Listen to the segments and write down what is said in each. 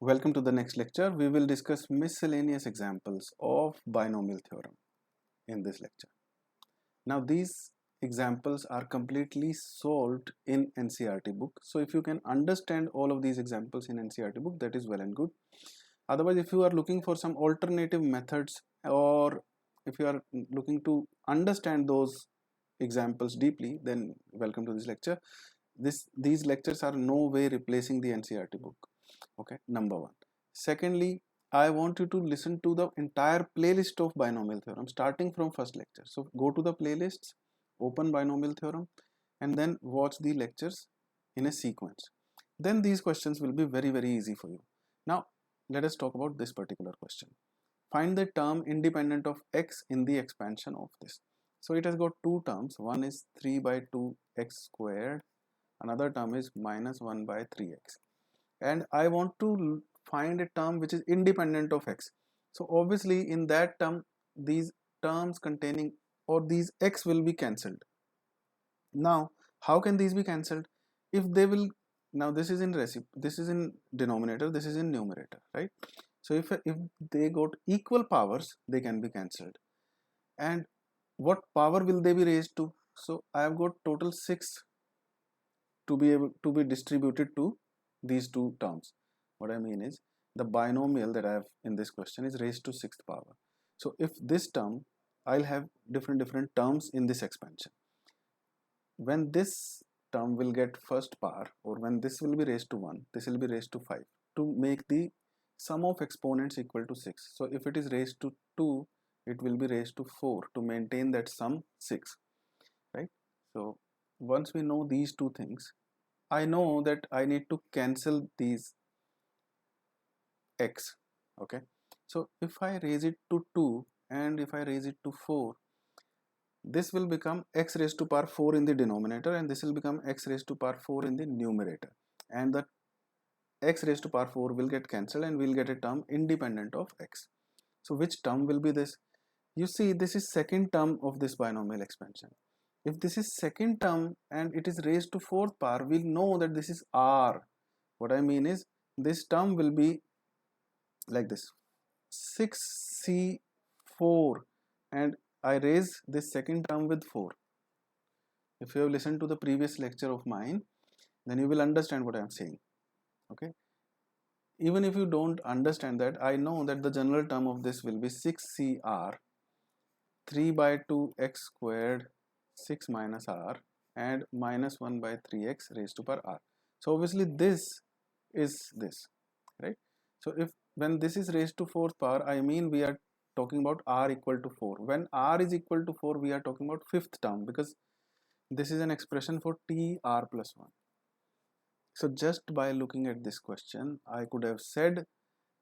Welcome to the next lecture. We will discuss miscellaneous examples of binomial theorem in this lecture. Now these examples are completely solved in NCERT book. So if you can understand all of these examples in NCERT book, that is well and good. Otherwise, if you are looking for some alternative methods, or if you are looking to understand those examples deeply, then welcome to this lecture. These lectures are no way replacing the NCERT book. Okay, number one. Secondly, I want you to listen to the entire playlist of binomial theorem starting from first lecture. So go to the playlists, open binomial theorem, and then watch the lectures in a sequence. Then these questions will be very easy for you. Now let us talk about this particular question. Find the term independent of x in the expansion of this. So it has got two terms. One is 3 by 2 x squared, another term is minus 1 by 3x, and I want to find a term which is independent of x. So obviously in that term, these terms containing or these x will be cancelled. Now how can these be cancelled? If they will, now this is in this is in denominator, this is in numerator, right? So if they got equal powers, they can be cancelled. And what power will they be raised to? So I have got total 6 to be able to be distributed to these two terms. What I mean is the binomial that I have in this question is raised to 6th power. So if this term, I'll have different terms in this expansion. When this term will get first power, or when this will be raised to 1, this will be raised to 5 to make the sum of exponents equal to 6. So if it is raised to 2, it will be raised to 4 to maintain that sum 6, right? So once we know these two things, I know that I need to cancel these x. Okay, so if I raise it to 2 and if I raise it to 4, this will become x raised to power 4 in the denominator, and this will become x raised to power 4 in the numerator, and the x raised to power 4 will get cancelled and we'll get a term independent of x. So which term will be this? You see, this is second term of this binomial expansion. If this is second term and it is raised to fourth power, we'll know that this is r. What I mean is this term will be like this, 6c4, and I raise this second term with 4. If you have listened to the previous lecture of mine, then you will understand what I am saying. Okay, even if you don't understand that, I know that the general term of this will be 6cr, 3 by 2 x squared, 6 minus r, and minus 1 by 3x raised to power r. So obviously this is this, right? So if when this is raised to fourth power, I mean we are talking about r equal to 4. When r is equal to 4, we are talking about fifth term, because this is an expression for t r plus 1. So just by looking at this question, I could have said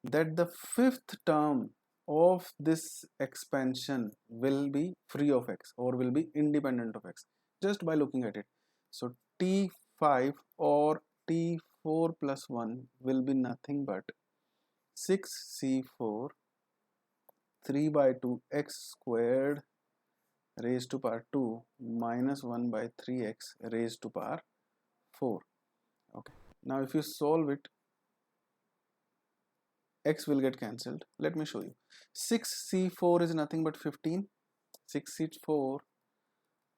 that the fifth term of this expansion will be free of x, or will be independent of x, just by looking at it. So t5 or t4 plus 1 will be nothing but 6c4, 3 by 2 x squared raised to power 2 minus 1 by 3x raised to power 4. Okay, now if you solve it, x will get cancelled. Let me show you. 6c4 is nothing but 15. 6c4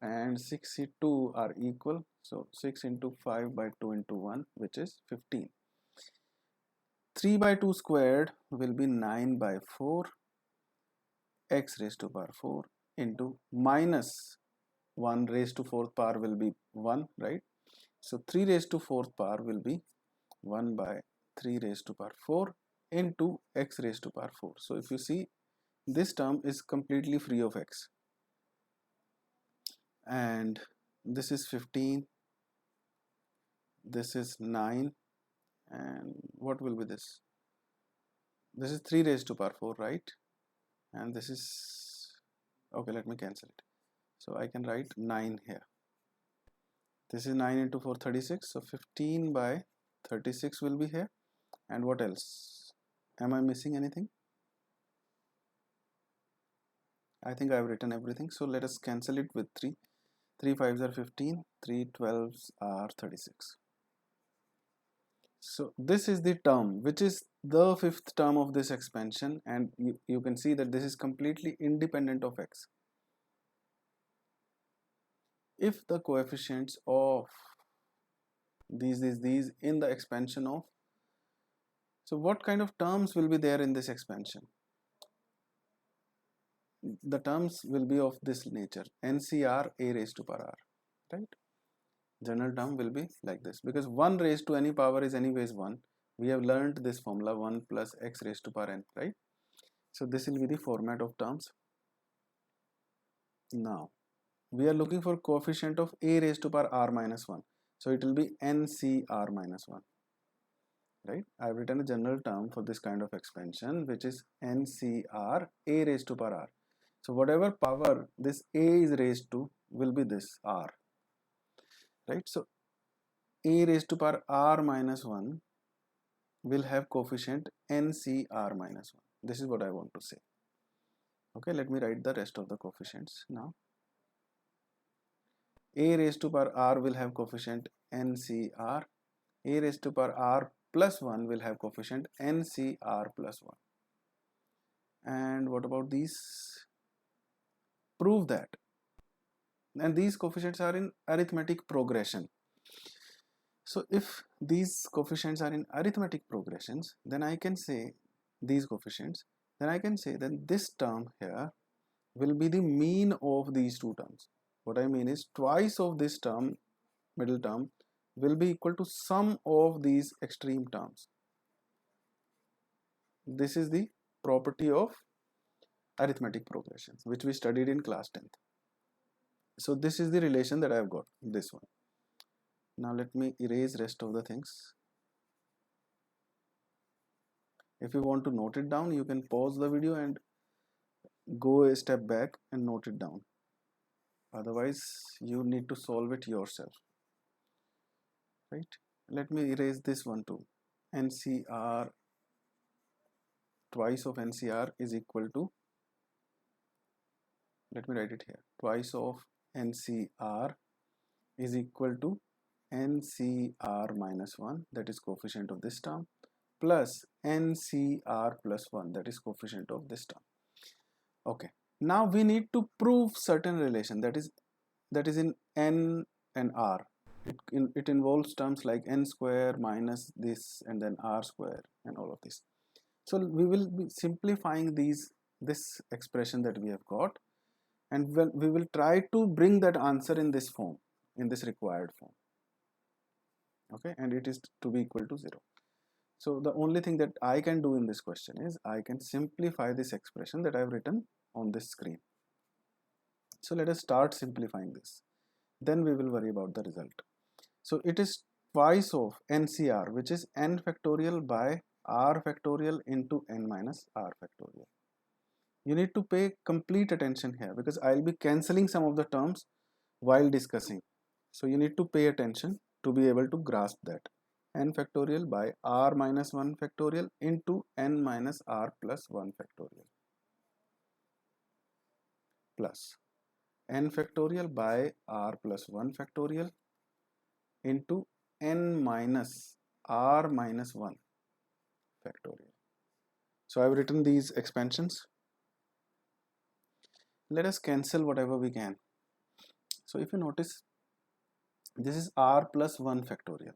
and 6c2 are equal, so 6 into 5 by 2 into 1, which is 15. 3 by 2 squared will be 9 by 4 x raised to power 4 into minus 1 raised to 4th power will be 1, right? So 3 raised to 4th power will be 1 by 3 raised to power 4 into x raised to power 4. So if you see, this term is completely free of x, and this is 15, this is 9, and what will be this? This is 3 raised to power 4, right? And this is, okay, let me cancel it. So I can write 9 here. This is 9 into 4, 36. So 15 by 36 will be here. And what else? Am I missing anything? I think I have written everything. So let us cancel it with 3. 3 5s are 15, 3 12s are 36. So this is the term which is the fifth term of this expansion, and you can see that this is completely independent of x. If the coefficients of these in the expansion of, so what kind of terms will be there in this expansion? The terms will be of this nature, NCR a raised to power r, right? General term will be like this, because 1 raised to any power is anyways 1. We have learned this formula, 1 plus x raised to power n, right? So this will be the format of terms. Now we are looking for coefficient of a raised to power r minus 1, so it will be NCR minus 1, right? I have written a general term for this kind of expansion, which is NCR a raised to power r. So whatever power this a is raised to will be this r, right? So a raised to power r minus 1 will have coefficient NCR minus 1. This is what I want to say. Okay, let me write the rest of the coefficients now. A raised to power r will have coefficient NCR. A raised to power r plus 1 will have coefficient NCR plus 1. And what about these? Prove that. And these coefficients are in arithmetic progression. So if these coefficients are in arithmetic progressions, then I can say these coefficients, then I can say that this term here will be the mean of these two terms. What I mean is twice of this term, middle term, will be equal to sum of these extreme terms. This is the property of arithmetic progressions, which we studied in class 10th. So this is the relation that I have got, this one. Now let me erase rest of the things. If you want to note it down, you can pause the video and go a step back and note it down. Otherwise, you need to solve it yourself, right? Let me erase this one too. NCR, twice of NCR is equal to, let me write it here, twice of NCR is equal to NCR minus 1, that is coefficient of this term, plus NCR plus 1, that is coefficient of this term. Okay, now we need to prove certain relation, that is in n and r. It involves terms like n square minus this and then r square and all of this. So we will be simplifying this expression that we have got, and we will try to bring that answer in this form, in this required form. Okay, and it is to be equal to 0. So the only thing that I can do in this question is I can simplify this expression that I have written on this screen. So let us start simplifying this. Then we will worry about the result. So it is twice of NCR, which is n factorial by r factorial into n minus r factorial. You need to pay complete attention here because I'll be cancelling some of the terms while discussing. So you need to pay attention to be able to grasp that. N factorial by r minus 1 factorial into n minus r plus 1 factorial plus n factorial by r plus 1 factorial into n minus r minus 1 factorial. So I've written these expansions. Let us cancel whatever we can. So if you notice, this is r plus 1 factorial.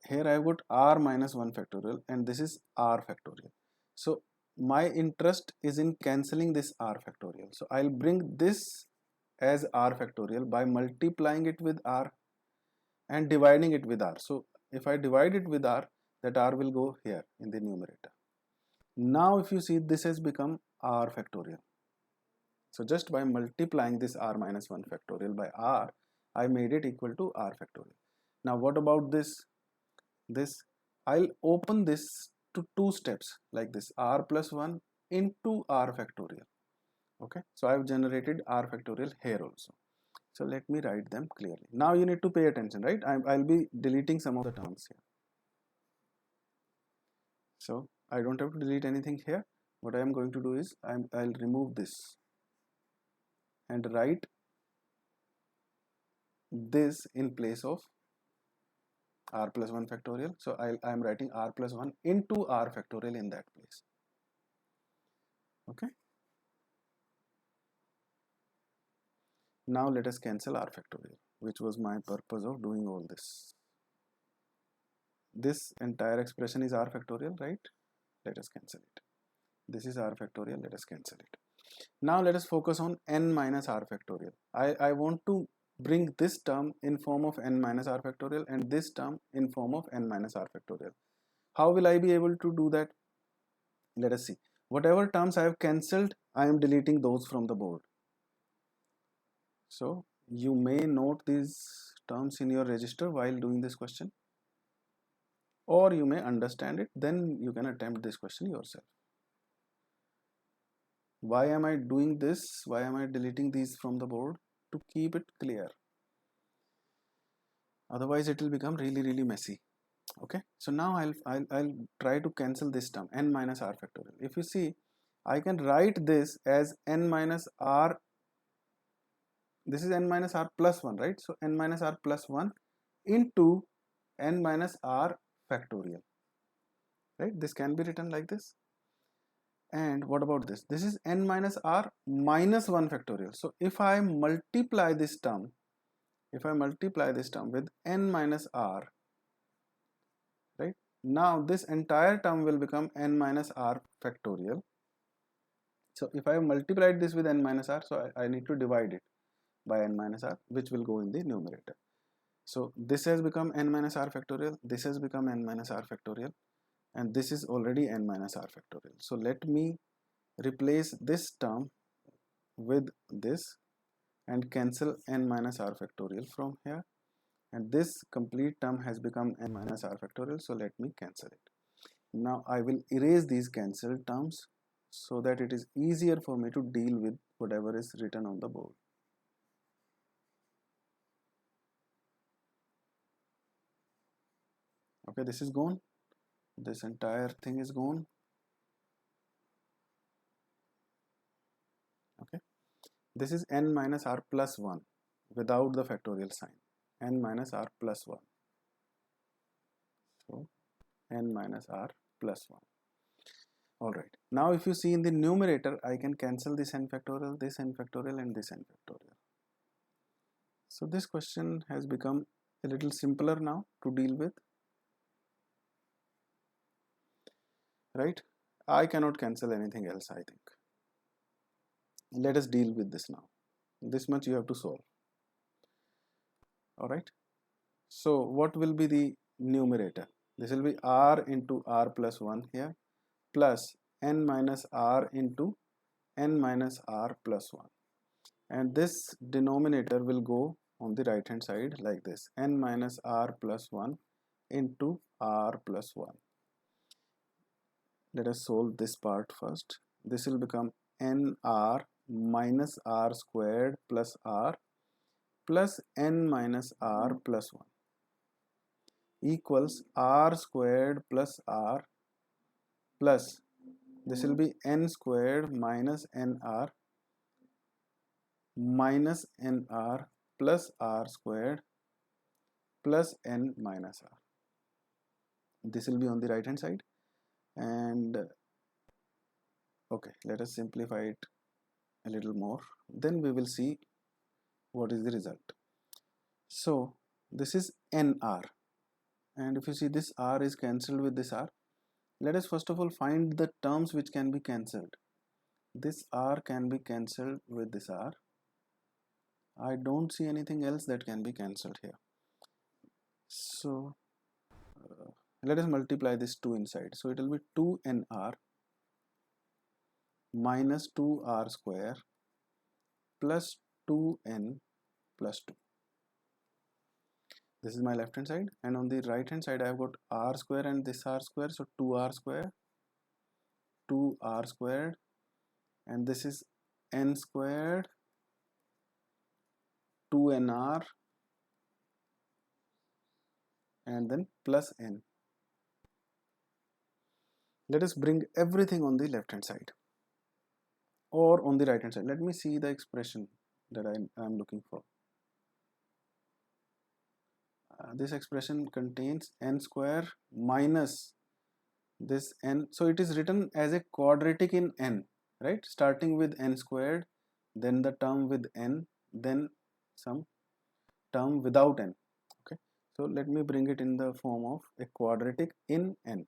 Here I have got r minus 1 factorial and this is r factorial. So my interest is in cancelling this r factorial. So I'll bring this as r factorial by multiplying it with r and dividing it with r. So if I divide it with r, that r will go here in the numerator. Now if you see, this has become r factorial. So just by multiplying this r minus 1 factorial by r, I made it equal to r factorial. Now what about this? I'll open this to two steps like this, r plus 1 into r factorial. Okay, so I've generated r factorial here also. So let me write them clearly. Now you need to pay attention, right? I'll be deleting some of the terms here. So I don't have to delete anything here. What I am going to do is I'll remove this and write this in place of r plus 1 factorial. So I am writing r plus 1 into r factorial in that place. Okay. Now let us cancel r factorial, which was my purpose of doing all this. This entire expression is r factorial, right? Let us cancel it. This is r factorial. Let us cancel it. Now let us focus on n minus r factorial. I want to bring this term in form of n minus r factorial and this term in form of n minus r factorial. How will I be able to do that? Let us see. Whatever terms I have cancelled, I am deleting those from the board. So you may note these terms in your register while doing this question, or you may understand it, then you can attempt this question yourself. Why am I doing this? Why am I deleting these from the board? To keep it clear. Otherwise it will become really messy. Okay, so now I'll try to cancel this term n minus r factorial. If you see, I can write this as n minus r. This is n minus r plus 1, right? So n minus r plus 1 into n minus r factorial, right? This can be written like this. And what about this? This is n minus r minus 1 factorial. So if I multiply this term, with n minus r, right? Now this entire term will become n minus r factorial. So if I have multiplied this with n minus r, so I need to divide it by n minus r, which will go in the numerator. So this has become n minus r factorial, this has become n minus r factorial, and this is already n minus r factorial. So let me replace this term with this and cancel n minus r factorial from here, and this complete term has become n minus r factorial. So let me cancel it. Now I will erase these cancelled terms so that it is easier for me to deal with whatever is written on the board. Okay, this is gone. This entire thing is gone. Okay, this is n minus r plus 1 without the factorial sign. N minus r plus 1. So n minus r plus 1. Alright, now if you see in the numerator, I can cancel this n factorial, this n factorial, and this n factorial. So this question has become a little simpler now to deal with, right? I cannot cancel anything else, I think. Let us deal with this now. This much you have to solve. Alright, so what will be the numerator? This will be r into r plus 1 here, plus n minus r into n minus r plus 1, and this denominator will go on the right hand side like this, n minus r plus 1 into r plus 1. Let us solve this part first. This will become nr minus r squared plus r plus n minus r plus 1 equals r squared plus r plus, this will be n squared minus nr minus nr plus r squared plus n minus r. This will be on the right hand side, and okay, let us simplify it a little more, then we will see what is the result. So this is nr, and if you see, this r is cancelled with this r. Let us first of all find the terms which can be cancelled. This r can be cancelled with this r. I don't see anything else that can be cancelled here. So let us multiply this 2 inside. So it will be 2nr minus 2r square plus 2n plus 2. This is my left hand side, and on the right hand side I have got r square and this r square, so 2r square, 2r squared, and this is n squared, 2nr, and then plus n. Let us bring everything on the left hand side or on the right hand side. Let me see the expression that I am looking for. this expression contains n square minus this n, so it is written as a quadratic in n, right? Starting with n squared, then the term with n, then some term without n. Okay, so let me bring it in the form of a quadratic in n.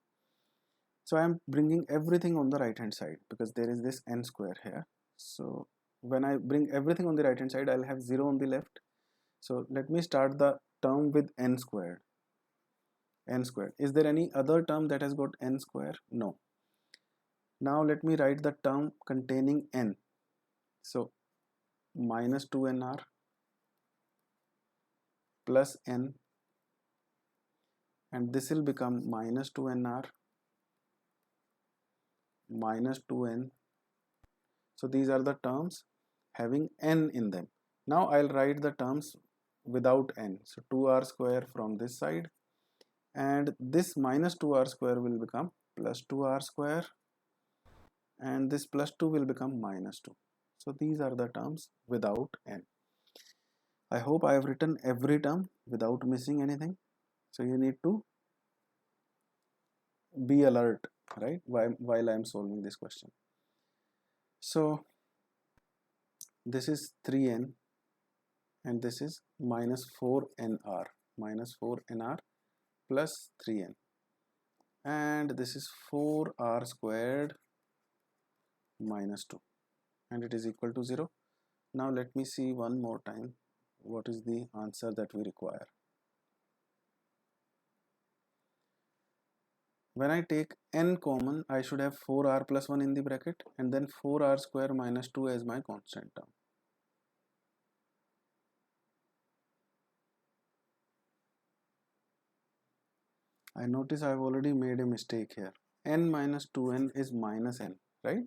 So I am bringing everything on the right hand side because there is this n square here. So when I bring everything on the right hand side, I'll have 0 on the left. So let me start the term with n squared. N squared. Is there any other term that has got n square? No. Now let me write the term containing n. So minus 2nr plus n, and this will become minus 2nr minus 2n. So these are the terms having n in them. Now I'll write the terms without n. So 2r square from this side, and this minus 2r square will become plus 2r square, and this plus 2 will become minus 2. So these are the terms without n. I hope I have written every term without missing anything. So you need to be alert, right, while I am solving this question. So this is 3n and this is minus 4nr plus 3n, and this is 4r squared minus 2, and it is equal to 0. Now let me see one more time what is the answer that we require. When I take n common, I should have 4r plus 1 in the bracket and then 4r square minus 2 as my constant term. I notice I have already made a mistake here. N minus 2n is minus n, right?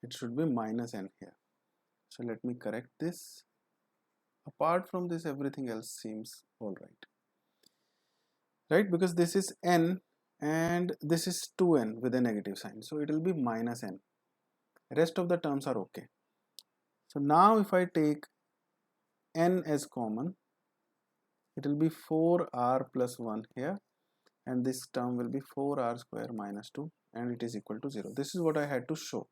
It should be minus n here. So let me correct this. Apart from this, everything else seems alright. Right? Because this is n and this is 2n with a negative sign. So it will be minus n. Rest of the terms are okay. So now if I take n as common, it will be 4r plus 1 here, and this term will be 4r square minus 2, and it is equal to 0. This is what I had to show.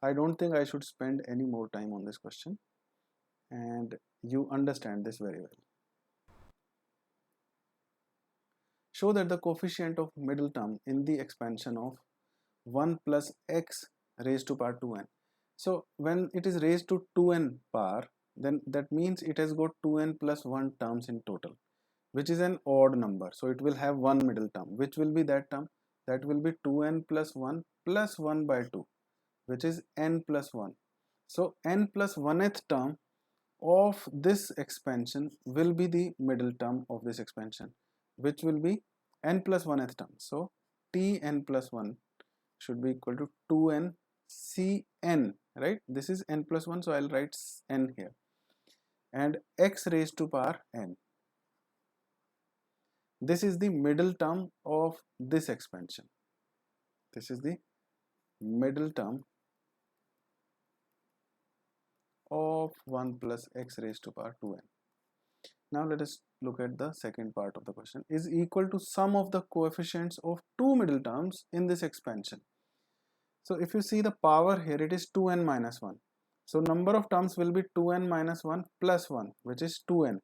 I don't think I should spend any more time on this question, and you understand this very well. Show that the coefficient of middle term in the expansion of 1 plus x raised to power 2n. So when it is raised to 2n power, then that means it has got 2n plus 1 terms in total, which is an odd number. So it will have one middle term. Which will be that term? That will be 2n plus 1 plus 1 by 2, which is n plus 1. So n plus 1th term of this expansion will be the middle term of this expansion, which will be n plus 1th term. So Tn plus 1 should be equal to 2n Cn, right? This is n plus 1, so I'll write n here, and x raised to power n. This is the middle term of this expansion. This is the middle term of 1 plus x raised to power 2n. Now let us look at the second part of the question. Is equal to sum of the coefficients of two middle terms in this expansion. So if you see the power here, it is 2n minus 1. So number of terms will be 2n minus 1 plus 1, which is 2n,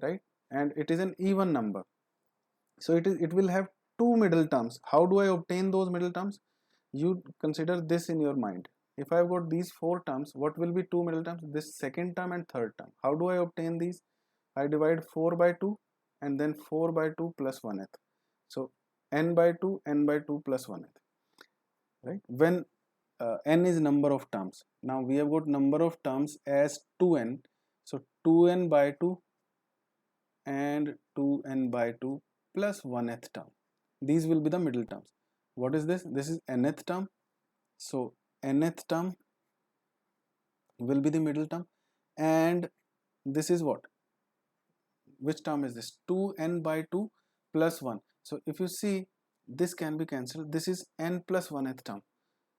right? And it is an even number. So it will have two middle terms. How do I obtain those middle terms? You consider this in your mind. If I have got these four terms, what will be two middle terms? This second term and third term. How do I obtain these? I divide 4 by 2 and then 4 by 2 plus 1th. So n by 2 plus 1th. Right? When n is number of terms. Now we have got number of terms as 2n. So 2n by 2 and 2n by 2 plus 1th term. These will be the middle terms. What is this? This is nth term. So nth term will be the middle term, and this is what? Which term is this? 2n by 2 plus 1. So if you see, this can be cancelled. This is n plus 1th term.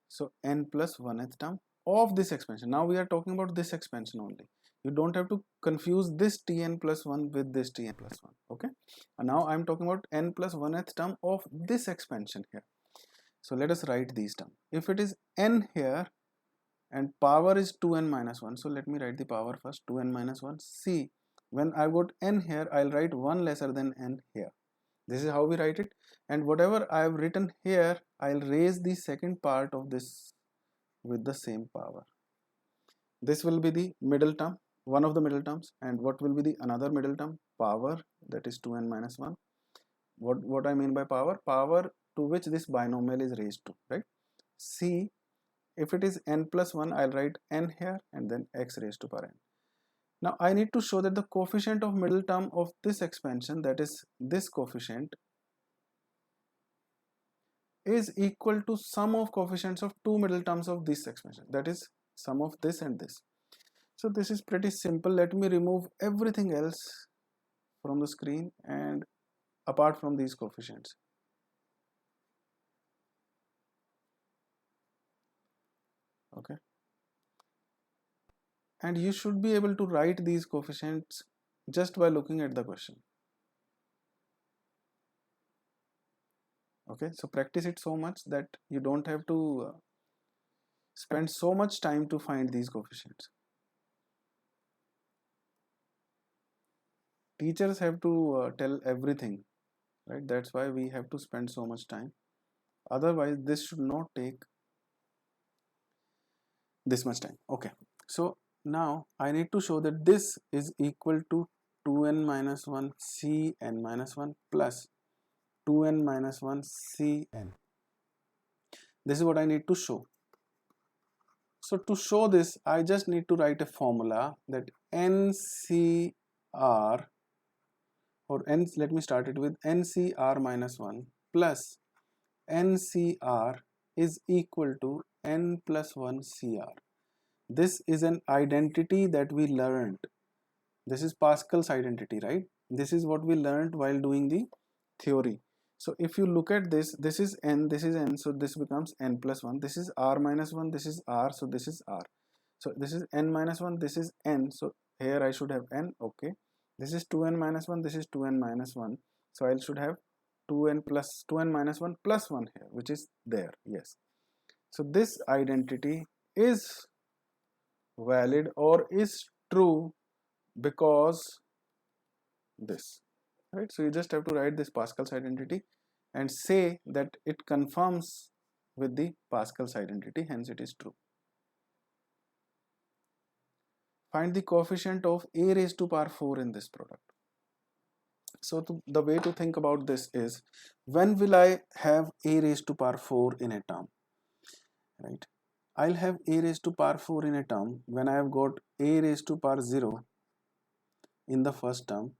So n plus 1th term of this expansion. Now we are talking about this expansion only. You don't have to confuse this Tn plus 1 with this Tn plus 1. Okay, and now I'm talking about n plus 1th term of this expansion here. So let us write these terms. If it is n here and power is 2n minus 1, so let me write the power first. 2n minus 1. See, when I got n here, I'll write 1 lesser than n here. This is how we write it, and whatever I have written here, I'll raise the second part of this with the same power. This will be the middle term, one of the middle terms, and what will be the another middle term? Power, that is 2n minus 1. What I mean by power? Power to which this binomial is raised to, right? See, if it is n plus 1, I'll write n here and then x raised to power n. Now I need to show that the coefficient of middle term of this expansion, that is this coefficient, is equal to sum of coefficients of two middle terms of this expansion, that is sum of this and this. So this is pretty simple. Let me remove everything else from the screen and apart from these coefficients. Okay, and you should be able to write these coefficients just by looking at the question. Okay, so practice it so much that you don't have to spend so much time to find these coefficients. Teachers have to tell everything, right? That's why we have to spend so much time. Otherwise this should not take this much time. Okay, so now I need to show that this is equal to 2n minus 1 cn minus 1 plus 2n minus 1 cn. This is what I need to show. So to show this, I just need to write a formula that NCR, or n, let me start it with NCR minus 1 plus NCR is equal to n plus 1 CR. This is an identity that we learned. This is Pascal's identity, right? This is what we learned while doing the theory. So if you look at this, this is n, this is n, so this becomes n plus 1. This is r minus 1, this is r, so this is r. So this is n minus 1, this is n, so here I should have n. Okay, this is 2n minus 1, this is 2n minus 1, so I should have 2n minus 1 plus 1 here, which is there. Yes, so this identity is valid or is true because this, right? So you just have to write this Pascal's identity and say that it confirms with the Pascal's identity, hence it is true. Find the coefficient of a raised to power 4 in this product. So the way to think about this is, when will I have a raised to power 4 in a term, right? I'll have a raised to power 4 in a term when I have got a raised to power 0 in the first term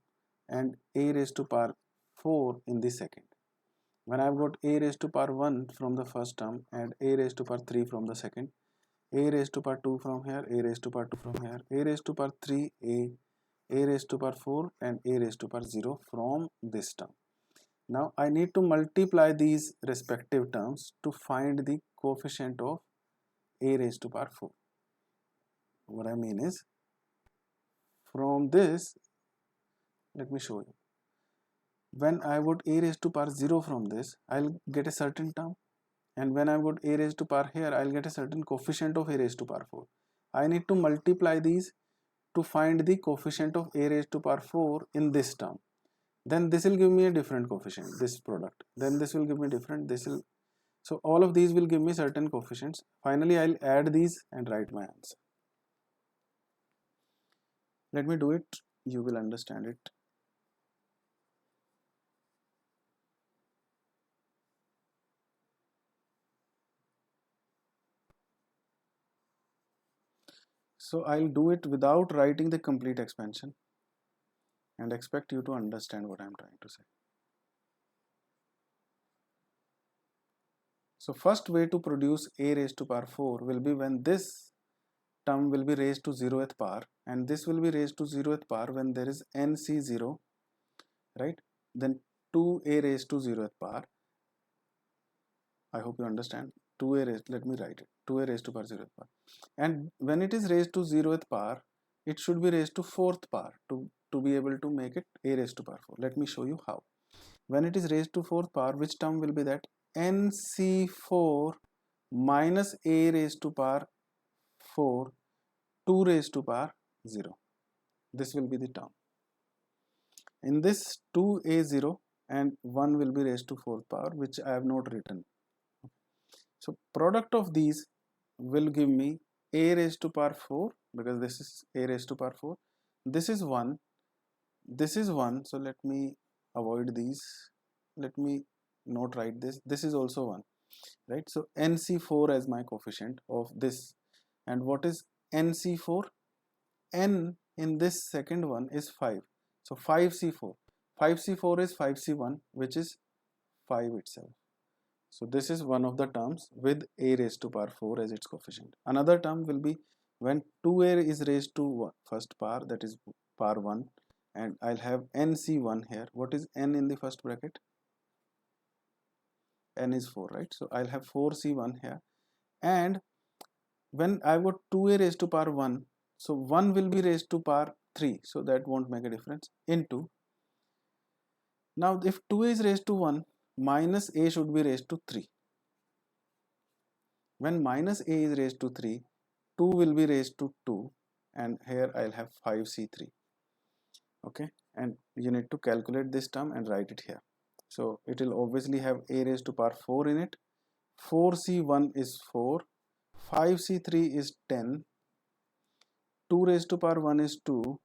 and a raised to power 4 in the second. When I've got a raised to power 1 from the first term and a raised to power 3 from the second, a raised to power 2 from here, a raised to power 2 from here, a raised to power 3, a raised to power 4 and a raised to power 0 from this term. Now I need to multiply these respective terms to find the coefficient of a raised to power 4. What I mean is, from this, let me show you. When I would a raised to power 0 from this, I'll get a certain term, and when I would a raised to power here, I'll get a certain coefficient of a raised to power 4. I need to multiply these to find the coefficient of a raised to power 4 in this term. Then this will give me a different coefficient, this product. Then this will give me different, this will, so all of these will give me certain coefficients. Finally, I'll add these and write my answer. Let me do it, you will understand it. So I'll do it without writing the complete expansion and expect you to understand what I'm trying to say. So first way to produce a raised to power 4 will be when this term will be raised to 0th power, and this will be raised to 0th power when there is nc0, right? Then 2a raised to 0th power. I hope you understand. 2a raised, let me write it, 2a raised to power 0th power. And when it is raised to 0th power, it should be raised to fourth power to be able to make it a raised to power 4. Let me show you how. When it is raised to fourth power, which term will be that? NC4 minus a raised to power 4 2 raised to power 0. This will be the term. In this 2a0 and 1 will be raised to fourth power, which I have not written. So product of these will give me a raised to power 4, because this is a raised to power 4. This is 1. This is 1. So let me avoid these. Let me not write this. This is also 1. Right? So NC4 as my coefficient of this. And what is NC4? N in this second one is 5. So 5C4. 5C4 is 5C1, which is 5 itself. So this is one of the terms with a raised to power 4 as its coefficient. Another term will be when 2a is raised to first power, that is power 1, and I'll have NC1 here. What is n in the first bracket? N is 4, right? So I'll have 4C1 here. And when I've got 2a raised to power 1, so 1 will be raised to power 3, so that won't make a difference, into. Now if 2a is raised to 1, minus a should be raised to 3. When minus a is raised to 3, 2 will be raised to 2, and here I'll have 5c3. Okay, and you need to calculate this term and write it here. So it will obviously have a raised to power 4 in it. 4c1 is 4, 5c3 is 10, 2 raised to power 1 is 2,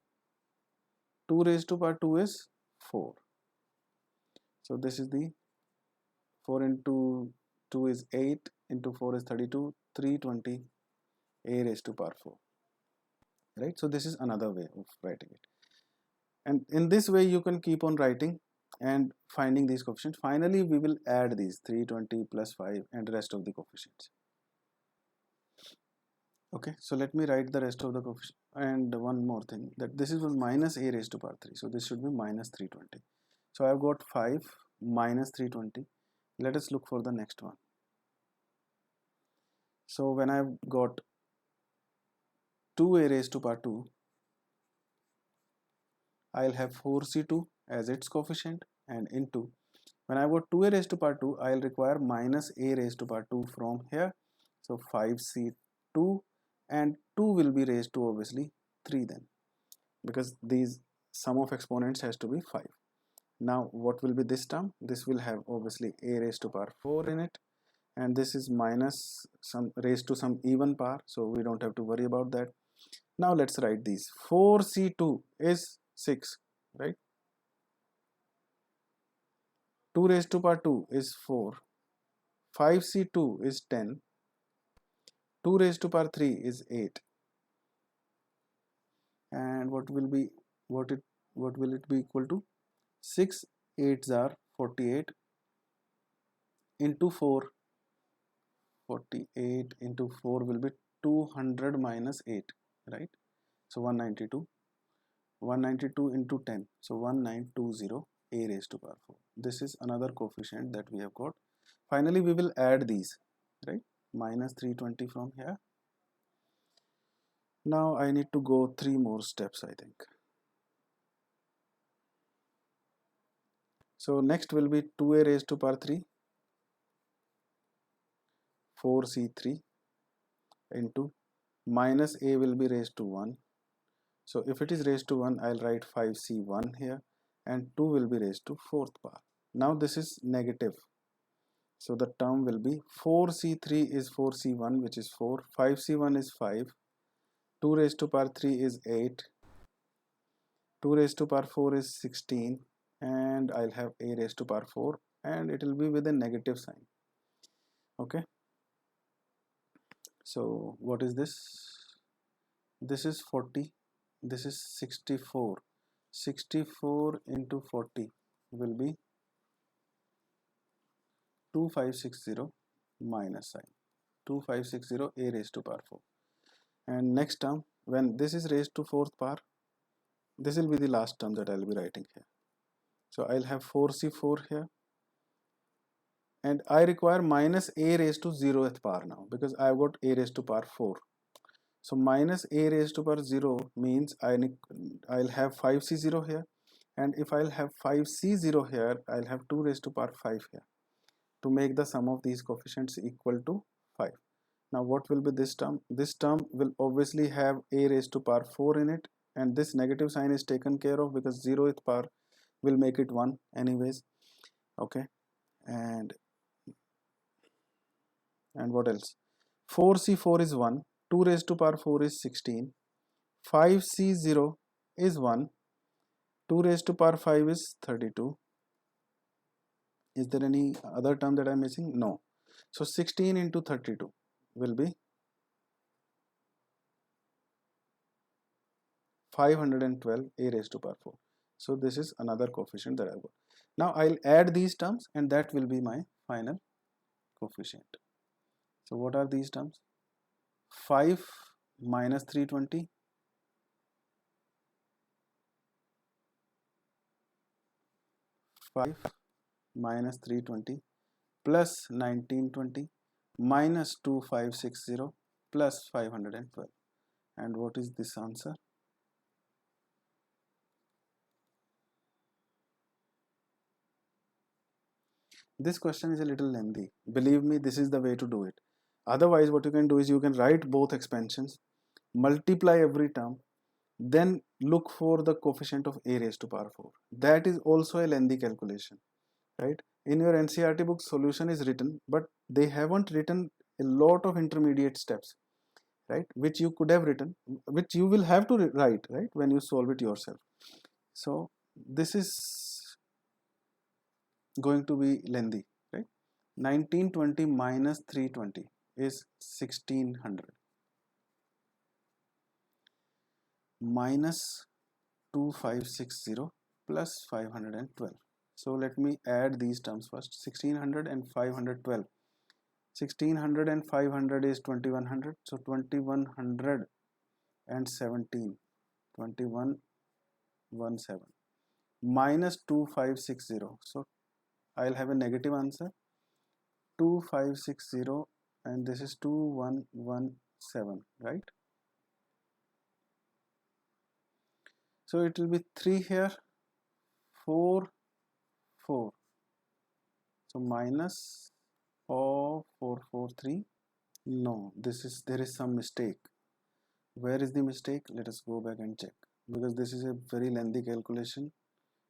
2 raised to power 2 is 4. So this is the 4 into 2 is 8, into 4 is 32, 320, a raised to power 4. Right? So this is another way of writing it. And in this way you can keep on writing and finding these coefficients. Finally we will add these 320 plus 5 and rest of the coefficients. Okay, so let me write the rest of the coefficients. And one more thing, that this is minus a raised to power 3. So this should be minus 320. So I've got 5 minus 320. Let us look for the next one. So when I've got 2a raised to power 2, I'll have 4c2 as its coefficient, and into, when I've got 2a raised to power 2, I'll require minus a raised to power 2 from here. So 5c2, and 2 will be raised to obviously 3 then, because these sum of exponents has to be 5. Now what will be this term? This will have obviously a raised to power 4 in it, and this is minus some raised to some even power, so we don't have to worry about that. Now let's write these. 4c2 is 6, right? 2 raised to power 2 is 4, 5c2 is 10, 2 raised to power 3 is 8, and what will it be equal to? 6 8s are 48, into 4, 48 into 4 will be 200 minus 8, right? So 192, 192 into 10, so 1920 a raised to power 4. This is another coefficient that we have got. Finally we will add these, right? Minus 320 from here. Now I need to go 3 more steps, I think. So next will be 2a raised to power 3, 4c3, into minus a will be raised to 1. So if it is raised to 1, I'll write 5c1 here, and 2 will be raised to fourth power. Now this is negative, so the term will be 4c3 is 4c1, which is 4, 5c1 is 5, 2 raised to power 3 is 8, 2 raised to power 4 is 16, and I'll have a raised to power 4, and it will be with a negative sign. Okay, so what is this? This is 40, this is 64. 64 into 40 will be 2560 minus sign, 2560 a raised to power 4. And next term, when this is raised to fourth power, this will be the last term that I'll be writing here. So I'll have 4c4 here, and I require minus a raised to 0th power now, because I've got a raised to power 4. So minus a raised to power 0 means I'll have 5c0 here, and if I'll have 5c0 here, I'll have 2 raised to power 5 here to make the sum of these coefficients equal to 5. Now what will be this term? This term will obviously have a raised to power 4 in it, and this negative sign is taken care of because 0th power will make it 1 anyways. Okay, and what else? 4c4 is 1, 2 raised to power 4 is 16, 5c0 is 1, 2 raised to power 5 is 32. Is there any other term that I'm missing? No. So 16 into 32 will be 512 a raised to power 4. So this is another coefficient that I've got. Now I'll add these terms and that will be my final coefficient. So what are these terms? 5 minus 320, 5 minus 320 plus 1920 minus 2560 plus 512. And what is this answer? This question is a little lengthy. Believe me, this is the way to do it. Otherwise, what you can do is you can write both expansions, multiply every term, then look for the coefficient of a raised to power 4. That is also a lengthy calculation, right? In your NCERT book, solution is written, but they haven't written a lot of intermediate steps, right? Which you could have written, which you will have to write, right? When you solve it yourself. So this is going to be lengthy, right? 1920 minus 320 is 1600 minus 2560 plus 512. So let me add these terms first. 1600 and 512. 1600 and 500 is 2100. So 2117. 2117 minus 2560. So I'll have a negative answer. 2560 and this is 2117, right? So it will be 3 here, 4, 4. So minus of 443. No, there is some mistake. Where is the mistake? Let us go back and check, because this is a very lengthy calculation.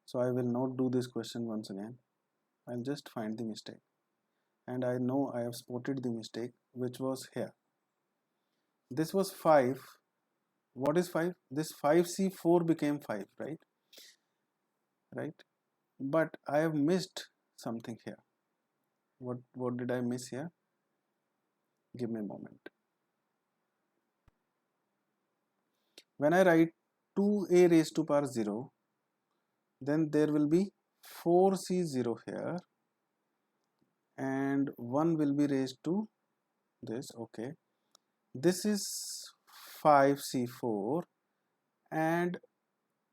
So I will not do this question once again. I'll just find the mistake. And I know I have spotted the mistake, which was here. This was 5. What is 5? This 5c4 became 5, right? Right? But I have missed something here. What did I miss here? Give me a moment. When I write 2a raised to power 0, then there will be 4c0 here and 1 will be raised to this. Okay, this is 5c4 and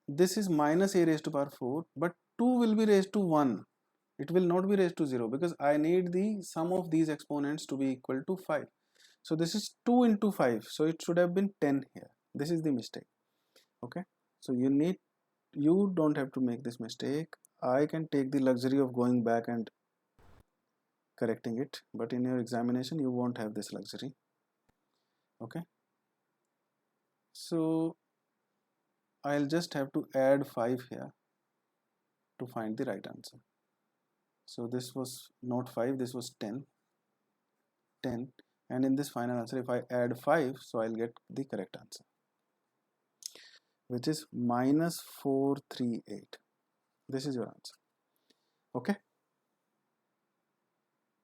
this is minus a raised to power 4, but 2 will be raised to 1. It will not be raised to 0 because I need the sum of these exponents to be equal to 5. So this is 2 into 5, so it should have been 10 here. This is the mistake. Okay, so you don't have to make this mistake. I can take the luxury of going back and correcting it, but in your examination you won't have this luxury. Okay, so I'll just have to add 5 here to find the right answer. So this was not 5, this was 10, and in this final answer if I add 5, so I'll get the correct answer, which is minus 438. This is your answer. Okay,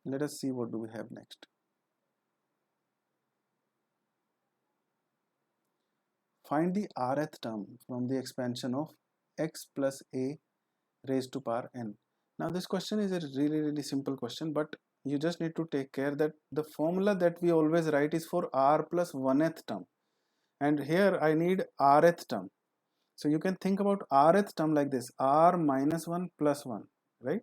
let us see what do we have next. Find the rth term from the expansion of x plus a raised to power n. Now this question is a really simple question, but you just need to take care that the formula that we always write is for r plus 1th term, and here I need rth term. So you can think about rth term like this: r minus 1 plus 1, right?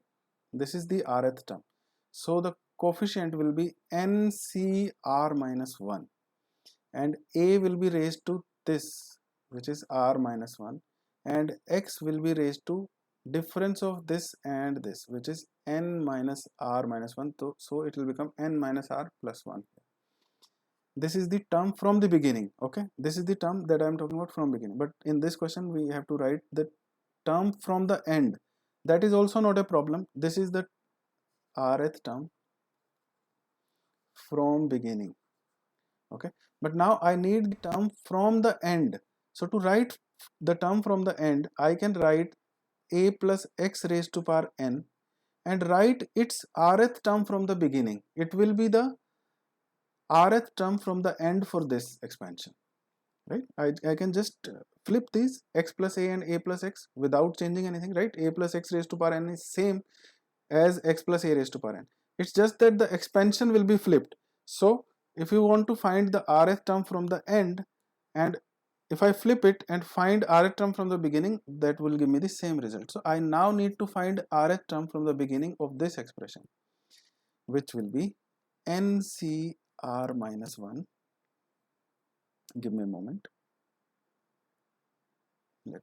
This is the rth term. So the coefficient will be ncr minus 1, and a will be raised to this, which is r minus 1, and x will be raised to difference of this and this, which is n minus r minus 1. So it will become n minus r plus 1. This is the term from the beginning. Okay, this is the term that I am talking about from beginning, but in this question we have to write the term from the end. That is also not a problem. This is the rth term from beginning. Okay, but now I need the term from the end. So to write the term from the end, I can write a plus x raised to power n and write its rth term from the beginning. It will be the rth term from the end for this expansion, right? I can just flip these x plus a and a plus x without changing anything, right? A plus x raised to power n is same as x plus a raised to power n. It's just that the expansion will be flipped. So if you want to find the rth term from the end, and if I flip it and find rth term from the beginning, that will give me the same result. So I now need to find rth term from the beginning of this expression, which will be ncr minus 1. Give me a moment. Let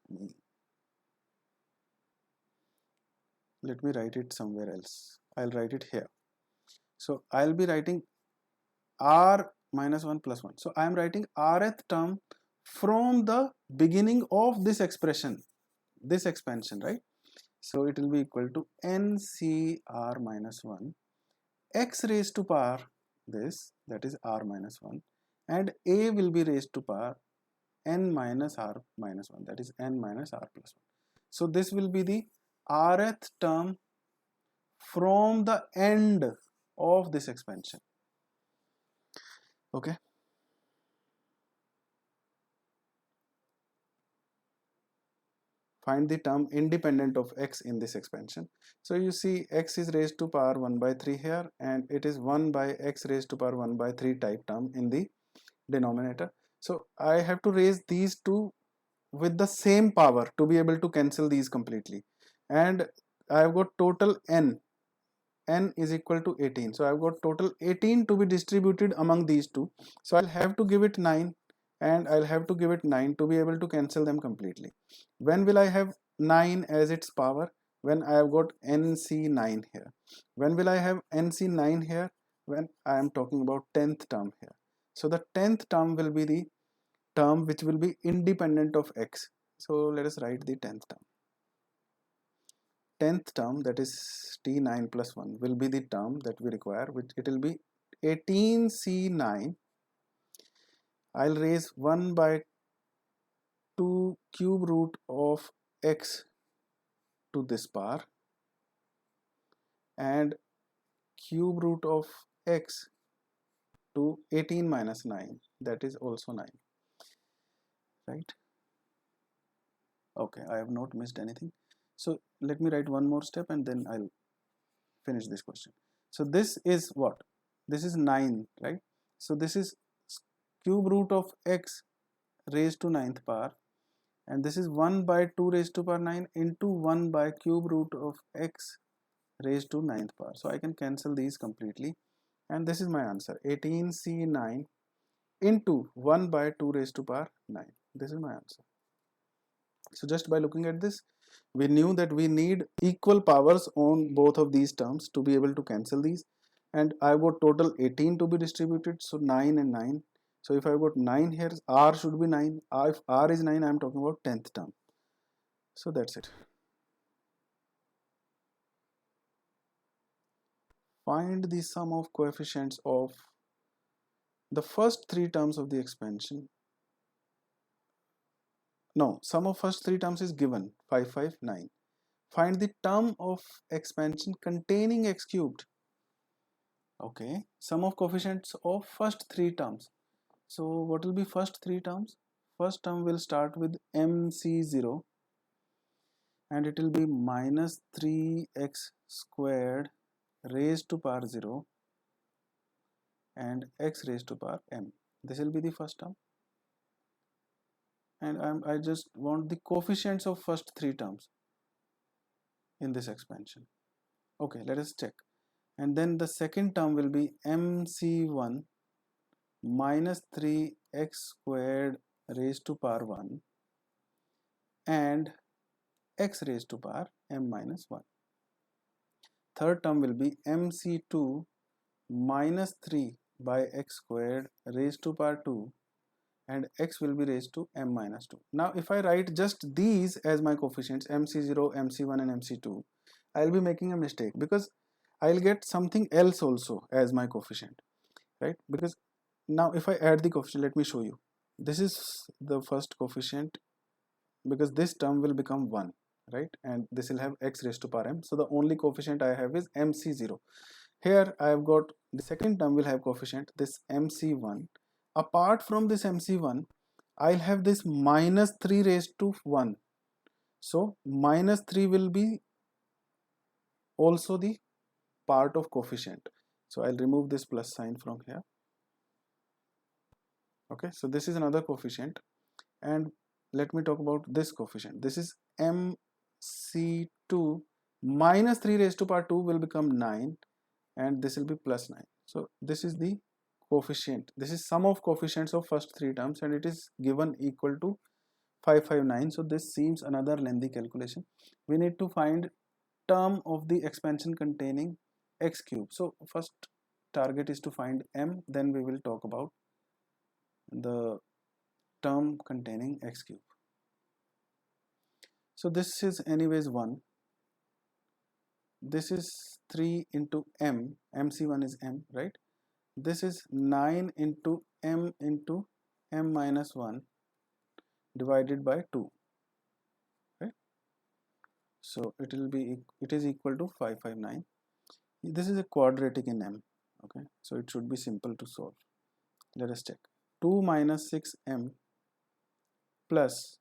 me write it somewhere else. I'll write it here. So I'll be writing r minus 1 plus 1. So I am writing rth term from the beginning of this expression, this expansion, right? So it will be equal to ncr minus 1 x raised to power this, that is r minus 1, and a will be raised to power n minus r minus 1, that is n minus r plus 1. So this will be the rth term from the end of this expansion. Okay, find the term independent of x in this expansion. So you see x is raised to power 1 by 3 here, and it is 1 by x raised to power 1 by 3 type term in the denominator. So I have to raise these two with the same power to be able to cancel these completely, and I have got total n is equal to 18. So I've got total 18 to be distributed among these two. So I'll have to give it 9 and I'll have to give it 9 to be able to cancel them completely. When will I have 9 as its power? When I have got nc9 here. When will I have nc9 here? When I am talking about 10th term here. So the 10th term will be the term which will be independent of x. So let us write the 10th term. 10th term, that is t9 plus 1, will be the term that we require, which it will be 18c9. I'll raise 1 by 2 cube root of x to this power, and cube root of x to 18 minus 9, that is also 9, right? Okay, I have not missed anything. So let me write one more step and then I'll finish this question. So this is what? This is 9, right? So this is cube root of x raised to 9th power, and this is 1 by 2 raised to power 9 into 1 by cube root of x raised to 9th power. So I can cancel these completely, and this is my answer, 18c9 into 1 by 2 raised to power 9. This is my answer. So just by looking at this, we knew that we need equal powers on both of these terms to be able to cancel these, and I've got total 18 to be distributed, so 9 and 9. So if I've got 9 here, r should be 9. If r is 9, I'm talking about 10th term. So that's it. Find the sum of coefficients of the first 3 terms of the expansion. No, sum of first 3 terms is given, 5, 5, 9. Find the term of expansion containing x cubed. Okay, sum of coefficients of first 3 terms. So what will be first 3 terms? First term will start with mc0, and it will be minus 3x squared raised to power 0 and x raised to power m. This will be the first term, and I just want the coefficients of first 3 terms in this expansion. Okay, let us check. And then the second term will be mc1 minus 3 x squared raised to power 1 and x raised to power m minus 1. Third term will be mc2 minus 3 by x squared raised to power 2 and x will be raised to m minus 2. Now if I write just these as my coefficients mc0, mc1 and mc2, I'll be making a mistake because I'll get something else also as my coefficient, right? Because now if I add the coefficient, let me show you. This is the first coefficient because this term will become 1, right? And this will have x raised to power m. So the only coefficient I have is mc0. Here I have got the second term will have coefficient this mc1. Apart from this mc1, I'll have this minus 3 raised to 1. So minus 3 will be also the part of coefficient. So I'll remove this plus sign from here. Okay, so this is another coefficient, and let me talk about this coefficient. This is mc2 minus 3 raised to power 2 will become 9 and this will be plus 9. So this is the coefficient. This is sum of coefficients of first three terms and it is given equal to 559. So this seems another lengthy calculation. We need to find term of the expansion containing x cube. So first target is to find m, then we will talk about the term containing x cube. So this is anyways 1. This is 3 into m, mc1 is m, right? This is 9 into m minus 1 divided by 2, right? So it is equal to 559. This is a quadratic in m, okay? So it should be simple to solve. Let us check. 2 minus 6m plus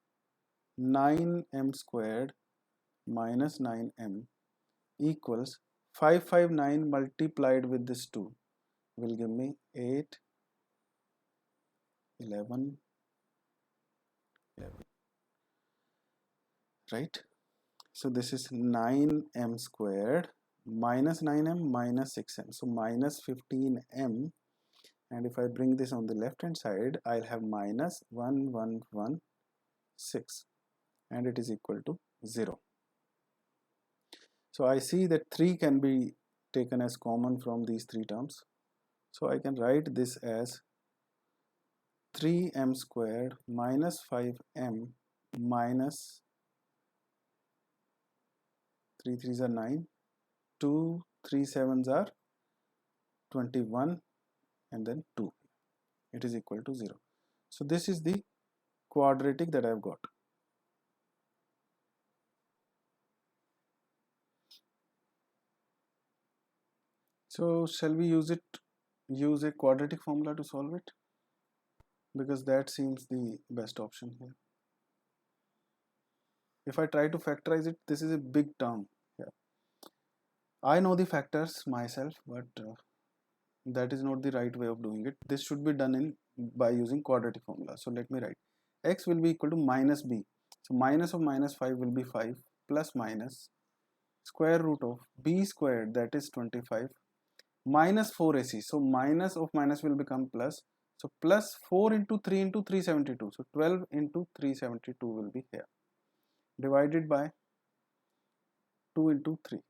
9m squared minus 9m equals 559 multiplied with this 2 will give me 8, 11, right? So this is 9m squared minus 9m minus 6m, so minus 15m, and if I bring this on the left hand side, I'll have minus 1116 and it is equal to 0. So I see that 3 can be taken as common from these three terms. So I can write this as 3m squared minus 5m minus 3 3s are 9, 2 3 7s are 21 and then 2. It is equal to 0. So this is the quadratic that I have got. So shall we use a quadratic formula to solve it? Because that seems the best option here. If I try to factorize it, this is a big term here. I know the factors myself, but that is not the right way of doing it. This should be done by using quadratic formula. So let me write x will be equal to minus b. So minus of minus 5 will be 5 plus minus square root of b squared, that is 25, minus 4ac. So minus of minus will become plus. So plus 4 into 3 into 372. So 12 into 372 will be here, divided by 2 into 3.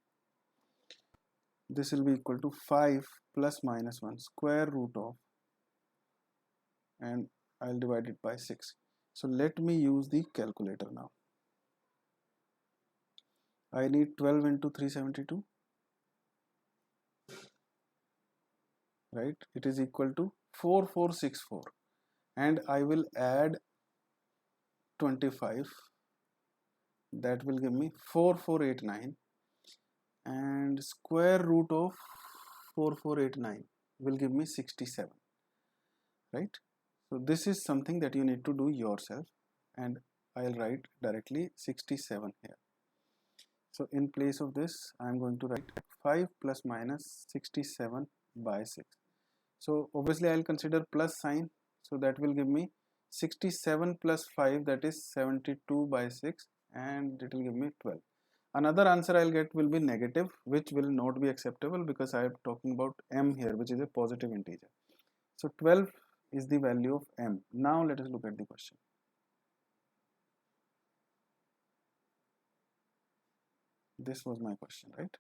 This will be equal to 5 plus minus 1 square root of, and I'll divide it by 6. So let me use the calculator now. I need 12 into 372, right? It is equal to 4464, and I will add 25, that will give me 4489, and square root of 4489 will give me 67, right? So this is something that you need to do yourself, and I'll write directly 67 here. So in place of this, I'm going to write 5 plus minus 67 by 6. So obviously I'll consider plus sign, so that will give me 67 plus 5, that is 72 by 6, and it will give me 12. Another answer I'll get will be negative, which will not be acceptable because I am talking about m here, which is a positive integer. So 12 is the value of m. Now let us look at the question. This was my question, right?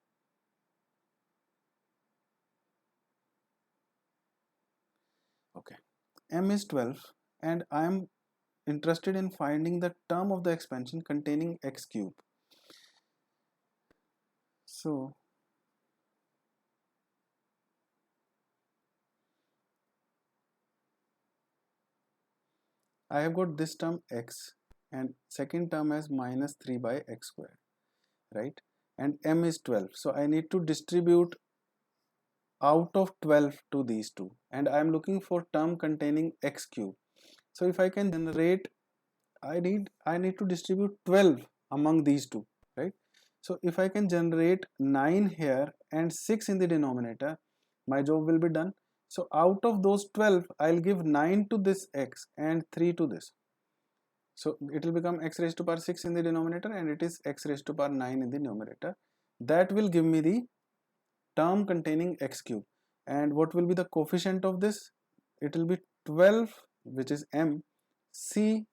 Okay, m is 12 and I am interested in finding the term of the expansion containing x cube. So I have got this term x and second term as minus 3 by x squared, right? And m is 12. So I need to distribute out of 12 to these two, and I am looking for term containing x cube. So if I can generate, I need to distribute 12 among these two, right? So if I can generate 9 here and 6 in the denominator, my job will be done. So out of those 12, I'll give 9 to this x and 3 to this. So it will become x raised to power 6 in the denominator and it is x raised to power 9 in the numerator. That will give me the term containing x cube. And what will be the coefficient of this? It will be 12, which is m, c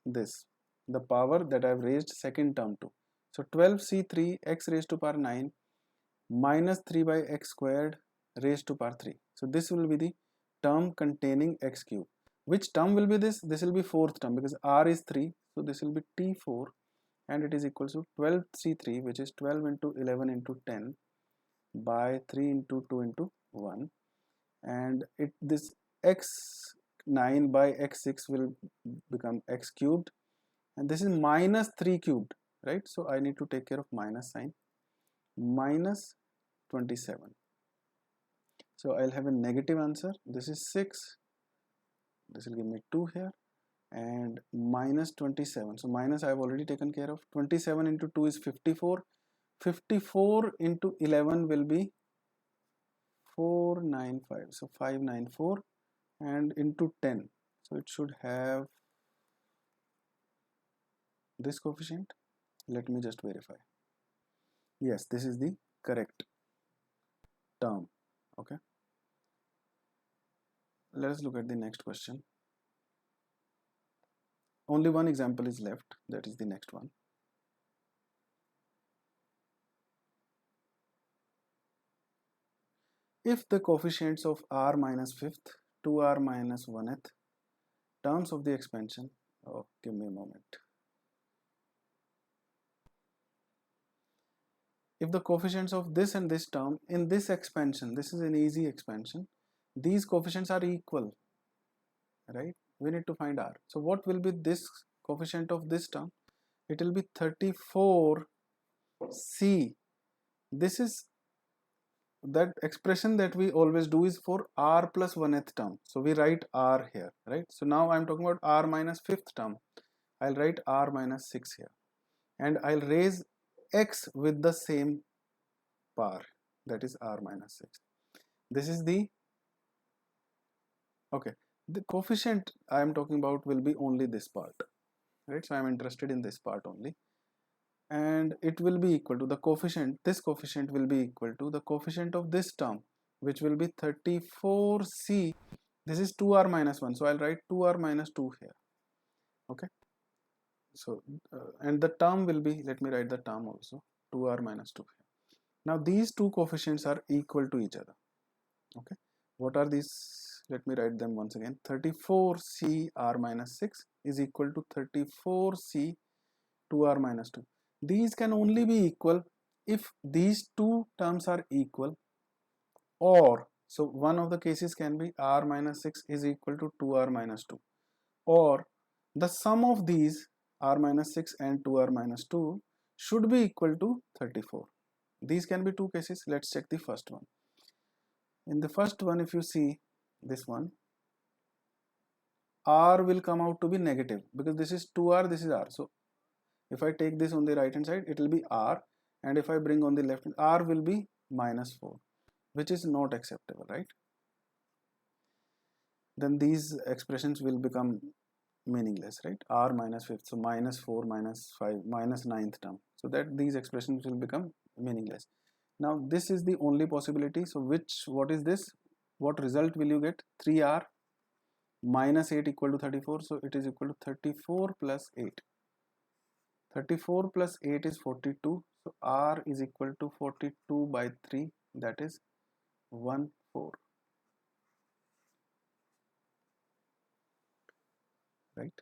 this, the power that I have raised second term to. So 12c3 x raised to power 9 minus 3 by x squared raised to power 3. So this will be the term containing x cube. Which term will be this? This will be fourth term because r is 3. So this will be t4 and it is equal to 12c3, which is 12 into 11 into 10 by 3 into 2 into 1, and this x9 by x6 will become x cubed, and this is minus 3 cubed, right? So I need to take care of minus sign, minus 27. So I'll have a negative answer. This is 6, this will give me 2 here, and minus 27. So minus I have already taken care of. 27 into 2 is 54. 54 into 11 will be 495. So 594 and into 10. So it should have this coefficient. Let me just verify. Yes, this is the correct term. Okay. Let us look at the next question. Only one example is left. That is the next one. If the coefficients of r minus fifth, 2r minus 1th terms of the expansion, oh, give me a moment. If the coefficients of this and this term in this expansion, this is an easy expansion, these coefficients are equal, right? We need to find r. So what will be this coefficient of this term? It will be 34c. This is that expression that we always do is for r plus 1th term. So we write r here, right? So now I'm talking about r minus 5th term. I'll write r minus 6 here. And I'll raise x with the same power, that is r minus 6. This is the, okay, the coefficient I am talking about will be only this part, right? So I am interested in this part only, and it will be equal to the coefficient, this coefficient will be equal to the coefficient of this term, which will be 34c. This is 2r minus 1, so I'll write 2r minus 2 here. Okay, so and the term will be, let me write the term also, 2r minus 2 here. Now these two coefficients are equal to each other. Okay, what are these? Let me write them once again. 34c r minus 6 is equal to 34c 2r minus 2. These can only be equal if these two terms are equal, or so one of the cases can be r minus 6 is equal to 2r minus 2, or the sum of these r minus 6 and 2r minus 2 should be equal to 34. These can be two cases. Let's check the first one. In the first one, if you see this one, r will come out to be negative because this is 2r, this is r. So if I take this on the right hand side, it will be r, and if I bring on the left hand, r will be minus 4, which is not acceptable, right? Then these expressions will become meaningless, right? R minus 5th, so minus 4, minus 5, minus 9th term, so that these expressions will become meaningless. Now this is the only possibility. So what is this? What result will you get? 3r minus 8 equal to 34, so it is equal to 34 plus 8. 34 plus 8 is 42, so R is equal to 42 by 3, that is 1 4, right?